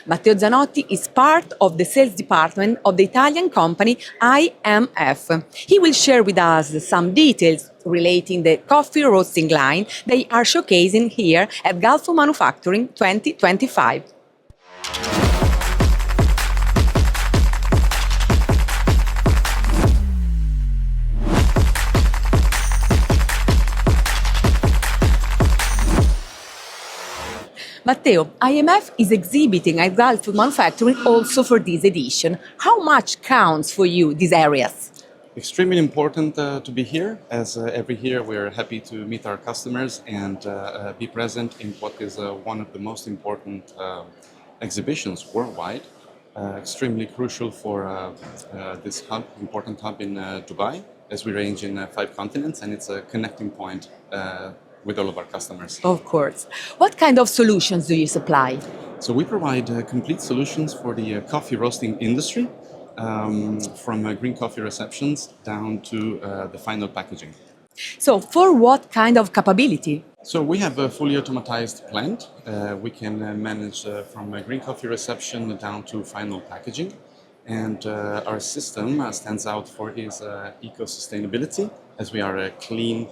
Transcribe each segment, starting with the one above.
Matteo Zanotti is part of the sales department of the Italian company IMF. He will share with us some details relating the coffee roasting line they are showcasing here at Gulfood Manufacturing 2025. Matteo, IMF is exhibiting at Gulfood Manufacturing also for this edition. How much counts for you these areas? Extremely important to be here, as every year we're happy to meet our customers and be present in what is one of the most important exhibitions worldwide. Extremely crucial for this hub, important hub in Dubai, as we range in 5 continents, and it's a connecting point with all of our customers. Of course. What kind of solutions do you supply? So we provide complete solutions for the coffee roasting industry, from green coffee receptions down to the final packaging. So, for what kind of capability? So we have a fully automatized plant. We can manage from green coffee reception down to final packaging. And our system stands out for its eco-sustainability, as we are a clean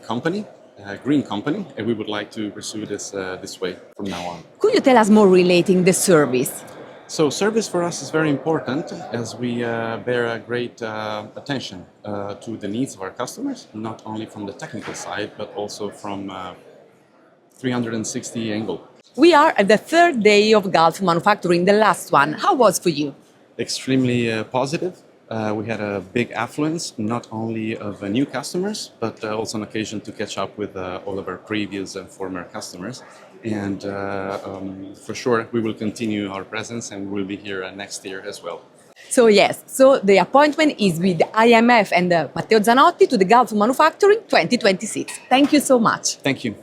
company, a green company, and we would like to pursue this way from now on. Could you tell us more relating the service? So service for us is very important, as we bear a great attention to the needs of our customers, not only from the technical side, but also from 360 angle. We are at the third day of Gulfood Manufacturing, the last one. How was for you? Extremely positive. We had a big affluence, not only of new customers, but also an occasion to catch up with all of our previous and former customers. And for sure, we will continue our presence and we will be here next year as well. So yes, so the appointment is with IMF and Matteo Zanotti to the Gulfood Manufacturing 2026. Thank you so much. Thank you.